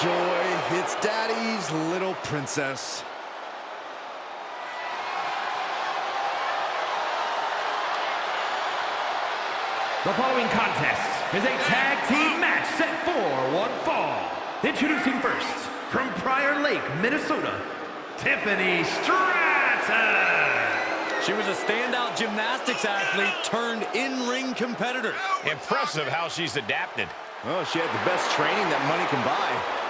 joy. It's Daddy's little princess. The following contest is a tag team match set for one fall. Introducing first, from Prior Lake, Minnesota, Tiffany Stratton. She was a standout gymnastics athlete turned in-ring competitor. Impressive how she's adapted. Oh, she had the best training that money can buy.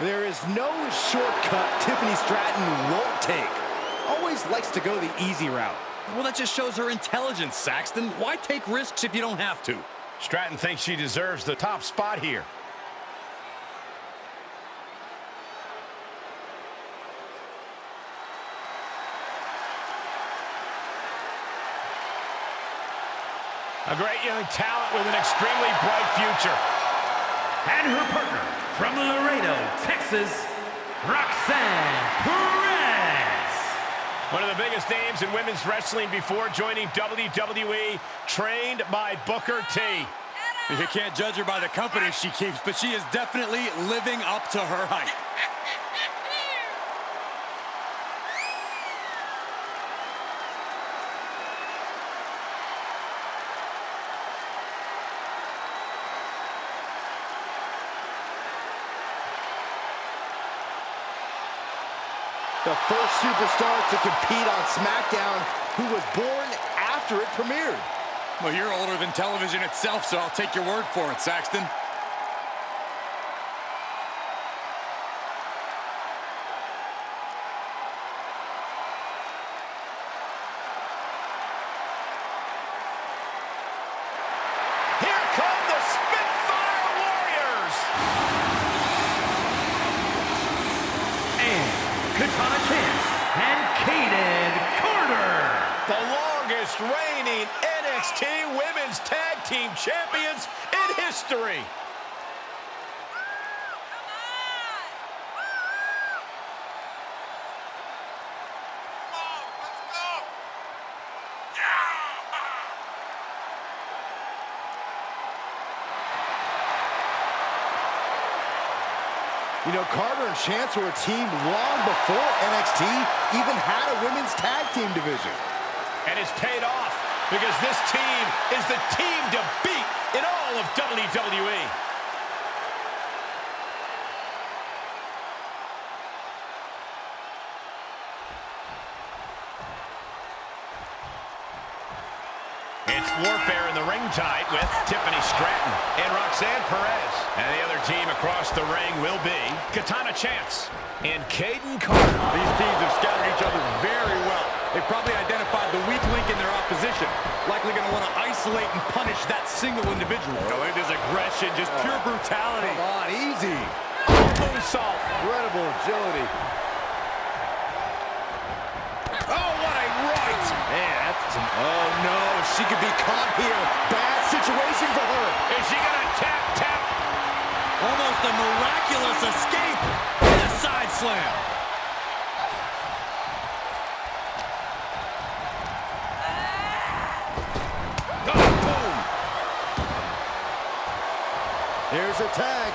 There is no shortcut Tiffany Stratton won't take. Always likes to go the easy route. Well, that just shows her intelligence, Saxton. Why take risks if you don't have to? Stratton thinks she deserves the top spot here. A great young talent with an extremely bright future. And her partner, from Laredo, Texas, Roxanne Perez. One of the biggest names in women's wrestling before joining WWE, trained by Booker T. You can't judge her by the company she keeps, but she is definitely living up to her hype. The first superstar to compete on SmackDown who was born after it premiered. Well, you're older than television itself, so I'll take your word for it, Saxton. Here come the Spitfire Warriors! And Katana and Kayden. The longest reigning NXT Women's Tag Team Champions in history. You know, Carter and Chance were a team long before NXT even had a women's tag team division. And it's paid off because this team is the team to beat in all of WWE. It's warfare in the ring tonight with Tiffany Stratton and Roxanne Perez. And the other team across the ring will be Katana Chance and Kayden Carter. These teams have scouted each other very well. They've probably identified the weak link in their opposition. Likely going to want to isolate and punish that single individual. Oh, look at this aggression, just pure brutality. Come on, easy. Moonsault. Incredible agility. Oh, what a right. Man, that's some... Oh, no, she could be caught here. Bad situation for her. Is she going to tap? Almost a miraculous escape. And a side slam. Oh, boom. Here's her tag.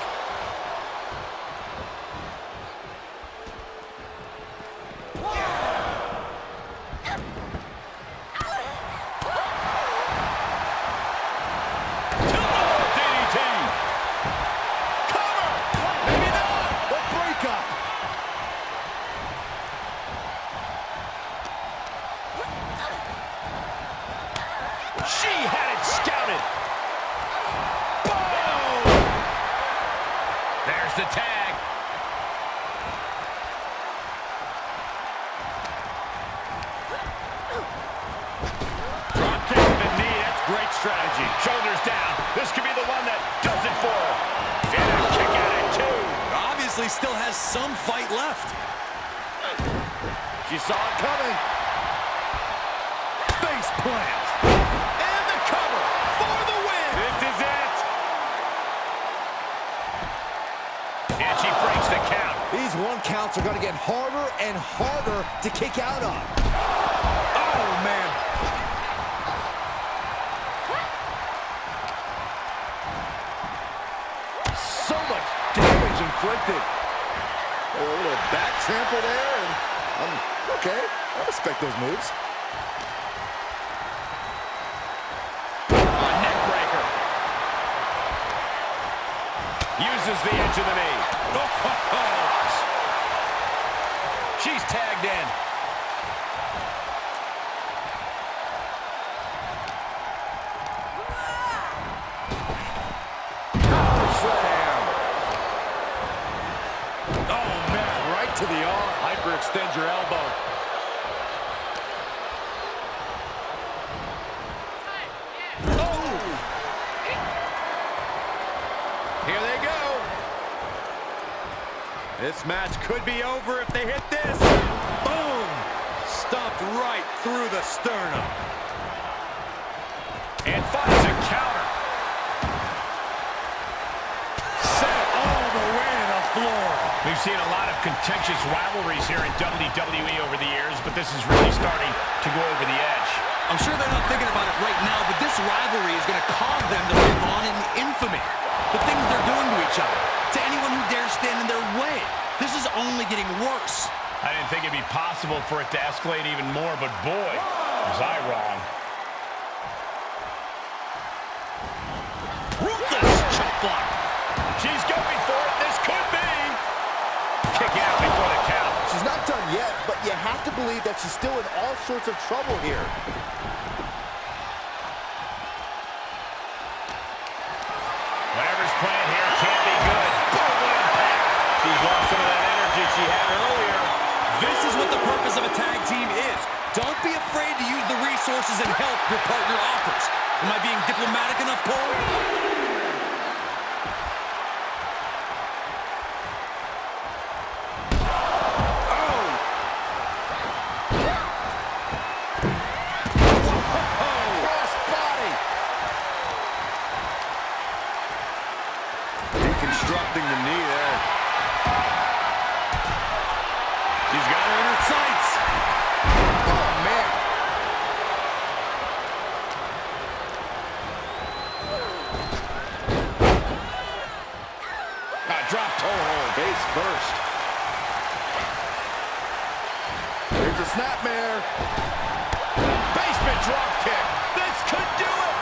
She had it scouted. Boom! There's the tag. Drop kick to the knee. That's great strategy. Shoulders down. This could be the one that does it for her. And a kick at it, too. Obviously still has some fight left. She saw it coming. Face plant. And the cover for the win. This is it. And she breaks the count. These one counts are going to get harder and harder to kick out on. Oh, man. So much damage inflicted. A little back trample there. And okay, I respect those moves. A neck breaker. Uses the edge of the knee. She's tagged in. Slam. Oh, man, right to the arm. Hyperextend your elbow. Oh! Here they go. This match could be over if they hit this. Boom! Stomped right through the sternum. And finds a counter. Set all the way to the floor. We've seen a lot of contentious rivalries here in WWE over the years, but this is really starting to go over the edge. I'm sure they're not thinking about it right now, but this rivalry is going to cause them to live on in infamy. The things they're doing to each other, to anyone who dares stand in their way. This is only getting worse. I didn't think it'd be possible for it to escalate even more, but boy, was I wrong. Ruthless chop block. She's going for it. This could be. Kick out before the count. She's not done yet, but you have to believe that she's still in all sorts of trouble here. Whatever's playing here can't be good. Boom, what impact. She's lost some of that energy she had earlier. This is what the purpose of a tag team is. Don't be afraid to use the resources and help your partner offers. Am I being diplomatic enough, Cole? Deconstructing the knee there. She's got her in her sights. Oh, man. Drop toe hold. Face first. Here's a snapmare. Basement drop kick. This could do it.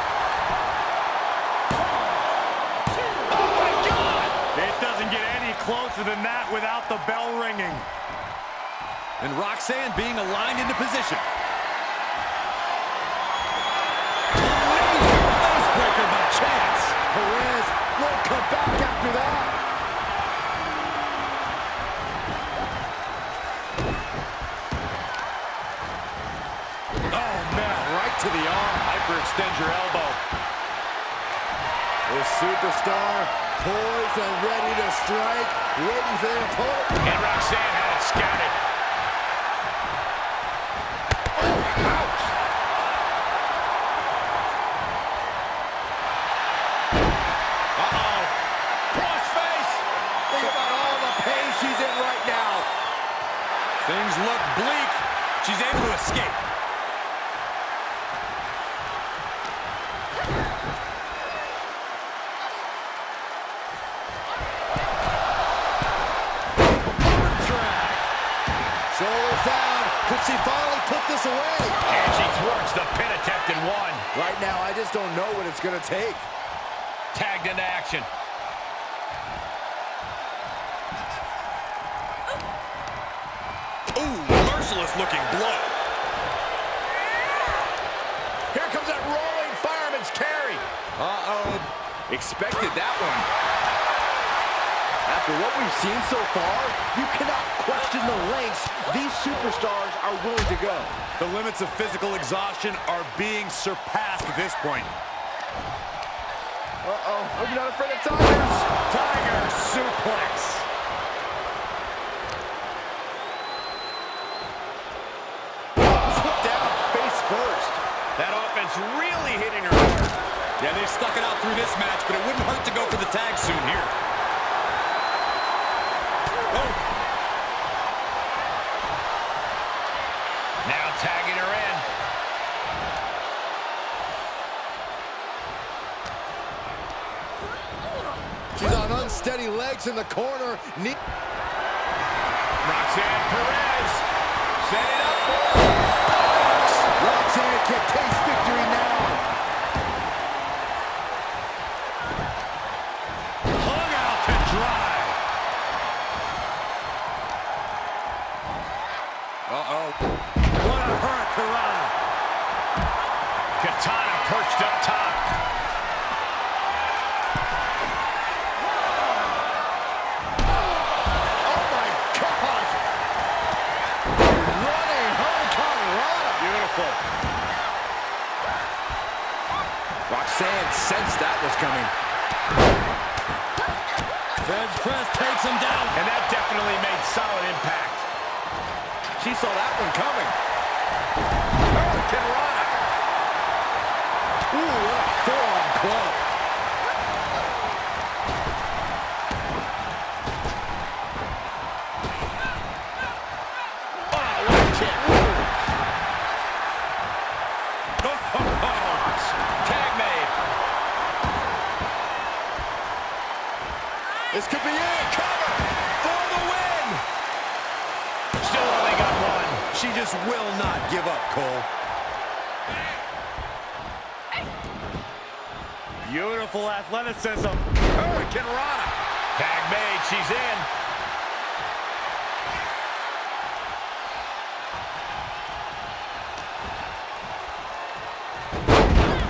Oh, my God. It doesn't get any closer than that without the bell ringing. And Roxanne being aligned into position. Amazing face breaker by Chance. Perez won't come back after that. Oh, man, right to the arm. Hyperextend your elbow. The superstar poised and ready to strike, waiting for their opponent. And Roxanne had it scouted. Ouch! Uh-oh. Crossface. Think about all the pain she's in right now. Things look bleak. She's able to escape. Shoulders down. Could she finally put this away? And she thwarts the pin attempt in one. Right now, I just don't know what it's going to take. Tagged into action. Ooh, merciless looking blow. Here comes that rolling fireman's carry. Uh-oh. Expected that one. After what we've seen so far, you cannot question the lengths these superstars are willing to go. The limits of physical exhaustion are being surpassed at this point. Uh-oh, hope you're not afraid of tigers. Tiger suplex. Put down face first. That offense really hitting her hard. Yeah, they stuck it out through this match, but it wouldn't hurt to go for the tag soon here. Oh. She's on unsteady legs in the corner. Roxanne Perez. Set it up. Roxanne can taste victory now. Hung out to dry. Uh-oh. What a hurricane. Katana perched up top. Oh my gosh! Running hurricane. Beautiful. Roxanne sensed that was coming. Fed's press takes him down. And that definitely made solid impact. She saw that one coming. Hurricane. Ooh, what a forearm club. Oh, what a kick. Tag made. This could be it. Cover for the win. Still only got one. She just will not give up, Cole. Beautiful athleticism. Hurricane Rana. Tag made. She's in.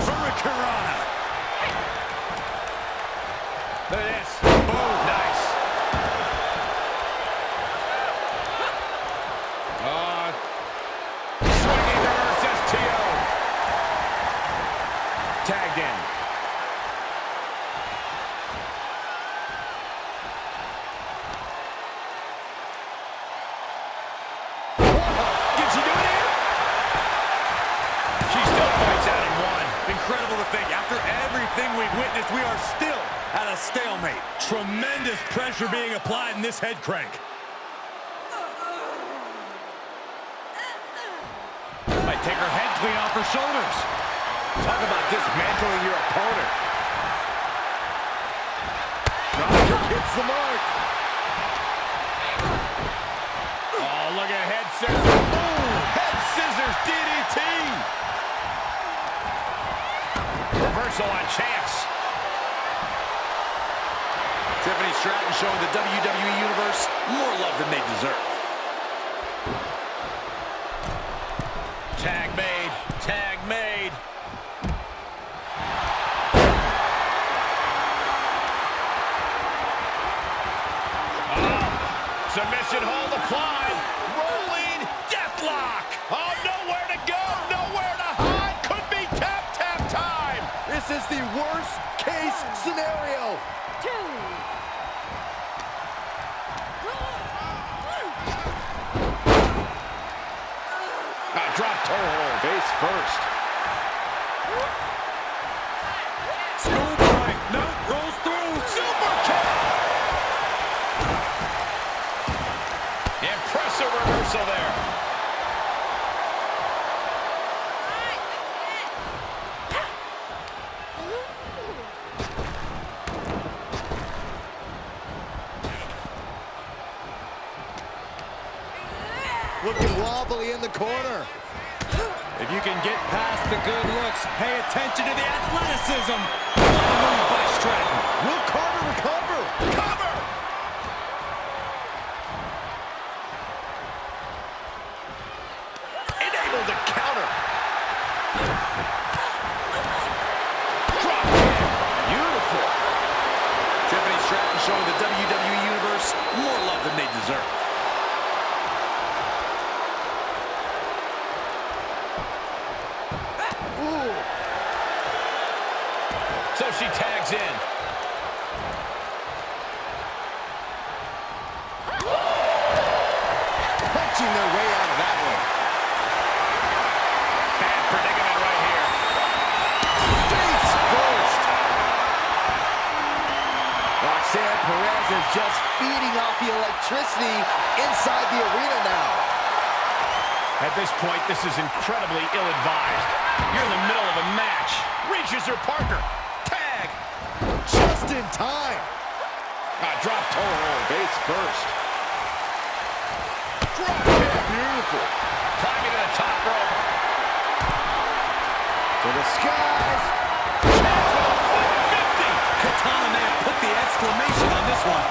Hurricane Rana. Look at this. Boom. Nice. Swinging reverse STO. Tagged in. Did she do it here? She still fights out in one. Incredible to think, after everything we've witnessed, we are still at a stalemate. Tremendous pressure being applied in this head crank. Might take her head clean off her shoulders. Talk about dismantling your opponent. Hits the mark. Oh, look at head scissors. Boom! Head scissors DDT. Reversal on chance. Tiffany Stratton showing the WWE Universe more love than they deserve. Tag made. Tag made. Submission hold applied. Rolling deathlock. Oh, nowhere to go. Nowhere to hide. Could be tap time. This is the worst case scenario. Drop toe hold. Face first. Scoop right. No, rolls through. Super kick. Impressive reversal there. Looking wobbly in the corner. If you can get past the good looks, pay attention to the athleticism. What a move by Stratton. Will Carter recover? Cover. Able to counter. Drop kick. Beautiful. Tiffany Stratton showing the WWE Universe more love than they deserve. Ooh. So she tags in. Punching their way out of that one. Bad predicament right here. Face first. Roxanne Perez is just feeding off the electricity inside the arena now. At this point, this is incredibly ill-advised. You're in the middle of a match. Reaches her partner. Tag. Just in time. Drop toe hold. Face first. Drop kick. Beautiful. Climbing to the top rope. To the skies. Chance with a 450. Katana may have put the exclamation on this one.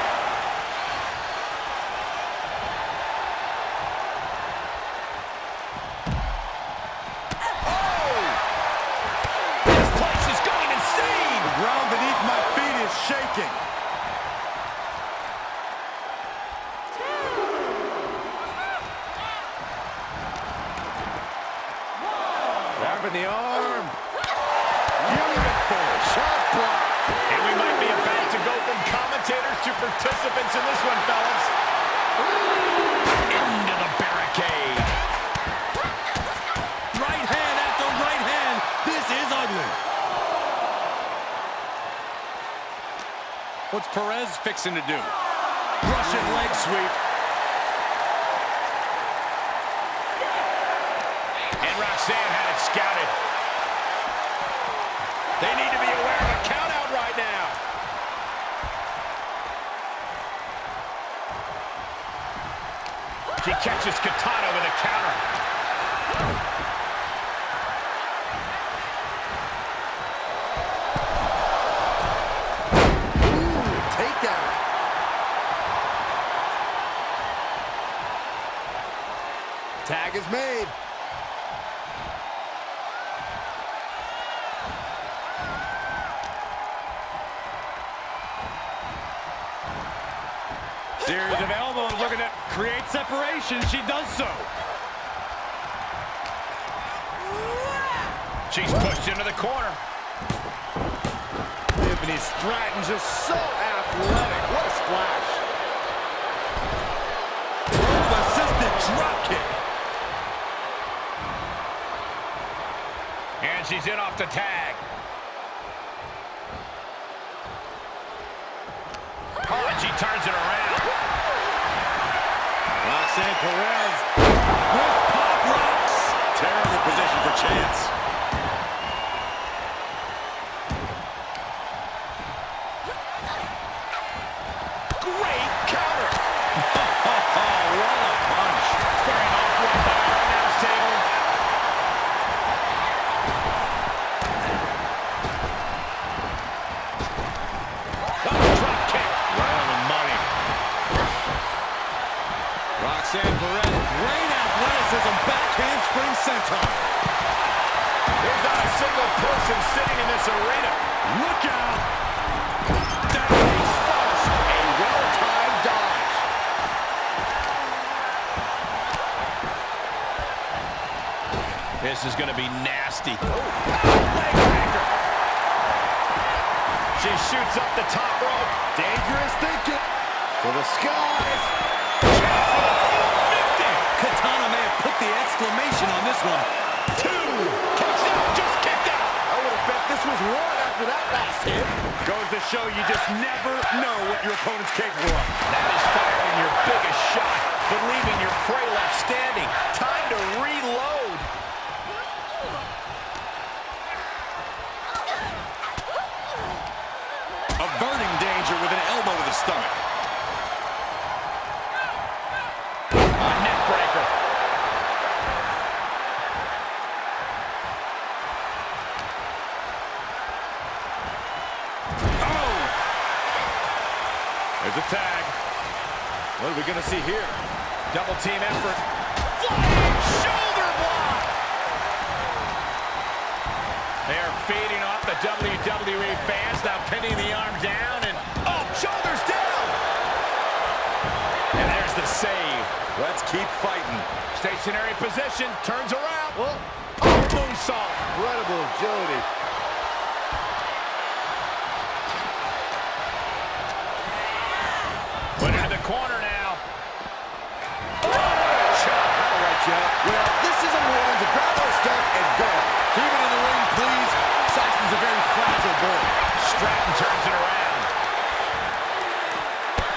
Oh! This place is going insane. The ground beneath my feet is shaking. Grabbing the arm. Beautiful shot block. And we might be about to go from commentators to participants in this one, fellas. Into the barricade. Right hand after right hand. This is ugly. What's Perez fixing to do? Russian leg sweep. And Roxanne had it scouted. They need to be aware of a count out right now. She catches Katana with a counter. Ooh, takedown. Tag is made. Series of elbows looking to create separation. She does so. She's pushed into the corner. Tiffany Stratton just so athletic. What a splash. Assisted drop kick. And she's in off the tag. Oh, and she turns it around. Roxanne Perez with pop rocks. Terrible position for Chance. Great counter. What a punch. Squaring off right by our announce table. Oh, drop kick. Right on the money. Roxanne Perez, great athleticism, back handspring senton. There's not a single person sitting in this arena. Look out. Down face first. A well-timed dodge. This is going to be nasty. Leg breaker. She shoots up the top rope. Dangerous thinking. To the skies. Chance with a 450. Katana may have put the exclamation on this one. Two. Kicks out. Just kicked out. I would have bet this was one after that last hit. Goes to show you just never know what your opponent's capable of. That is firing your biggest shot, but leaving your prey left standing. Time to reload. Averting danger with an elbow to the stomach. A neck breaker. Oh! There's a tag. What are we going to see here? Double team effort. Flying shoulder block. They are feeding off the WWE fans, now pinning the arm down and oh, shoulders down. And there's the save. Let's keep fighting. Stationary position, turns around. Well, Oh, moonsault. incredible agility. Put it in the corner now. That'll right you up. Well, this is a warning to grab our stuff and go. Keep it in the ring, please. Saxton's a very fragile boy. Stratton turns it around.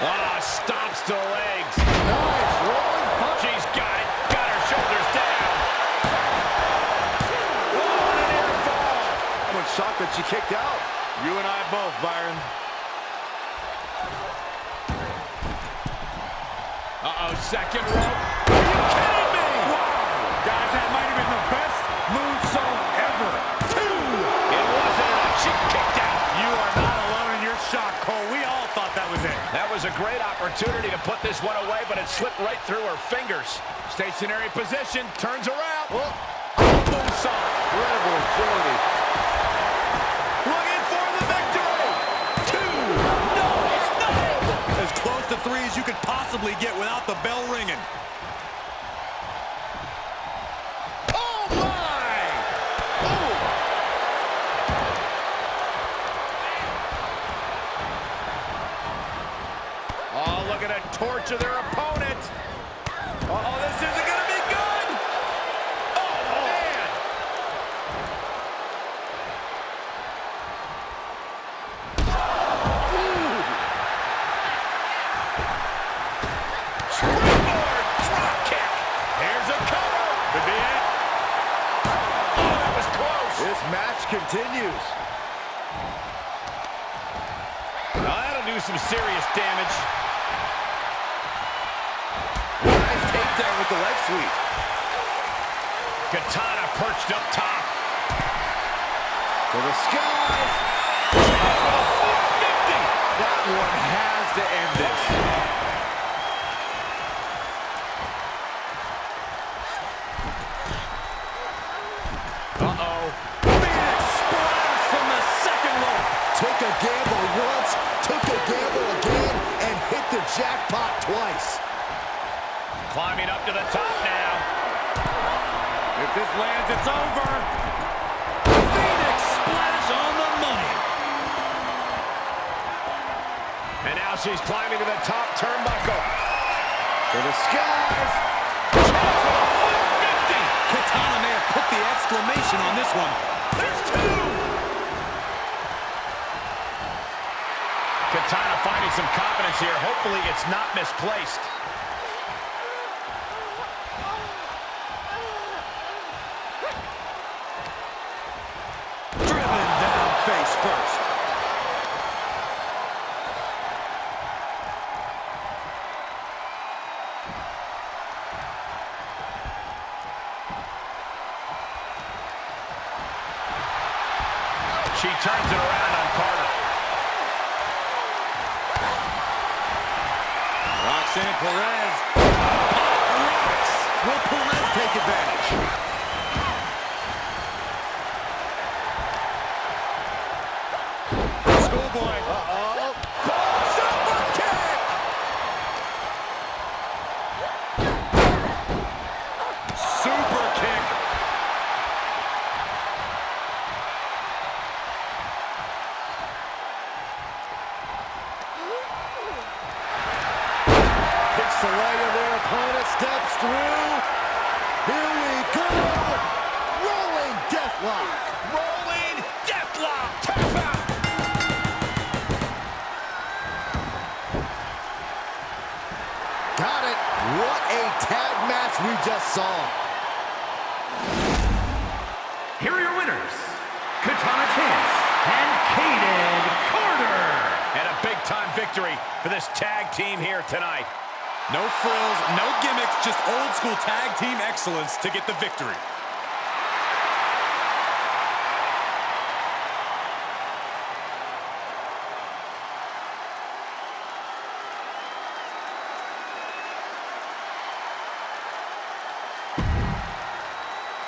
Ah, stomps to the legs. Nice rolling punch. She's got it. Got her shoulders down. Oh, and an air fall. Someone shocked that she kicked out. You and I both, Byron. Uh-oh, second rope. Are you kidding me? Wow. Guys, that might have been the best moonsault ever. 2. It wasn't enough. She kicked out. You are not alone in your shock, Cole. We all thought that was it. That was a great opportunity to put this one away, but it slipped right through her fingers. Stationary position, turns around. Oh. Moonsault. Incredible agility. Looking for the victory. 2. No, it's not. As close to 3 as you could possibly get without the bell ringing. Oh, my. Oh. Oh, look at it torture their opponent. Uh-oh, this isn't going to be good. Oh, man. Springboard drop kick. Here's a cover. Could be it. Oh, that was close. This match continues. Now that'll do some serious damage. Nice takedown with the leg sweep. Katana perched up top. To the skies. Chance with a 450. That one has to end this. Uh-oh. Phoenix splash from the second rope. Took a gamble once, took a gamble again, and hit the jackpot twice. Climbing up to the top now. If this lands, it's over. Phoenix splash on the money. And now she's climbing to the top turnbuckle. To the skies. Chance with a 450. Katana may have put the exclamation on this one. There's 2. Katana finding some confidence here. Hopefully it's not misplaced. Driven down face first. She turns it around on Carter. Roxanne Perez. Rocks. Will Perez take advantage? Schoolboy. Uh-oh. Super kick. Super kick. Picks the leg of their opponent, steps through. Here we go. Rolling deathlock. Rolling deathlock. Tap out. Got it. What a tag match we just saw. Here are your winners, Katana Chance and Kayden Carter. And a big-time victory for this tag team here tonight. No frills, no gimmicks, just old school tag team excellence to get the victory.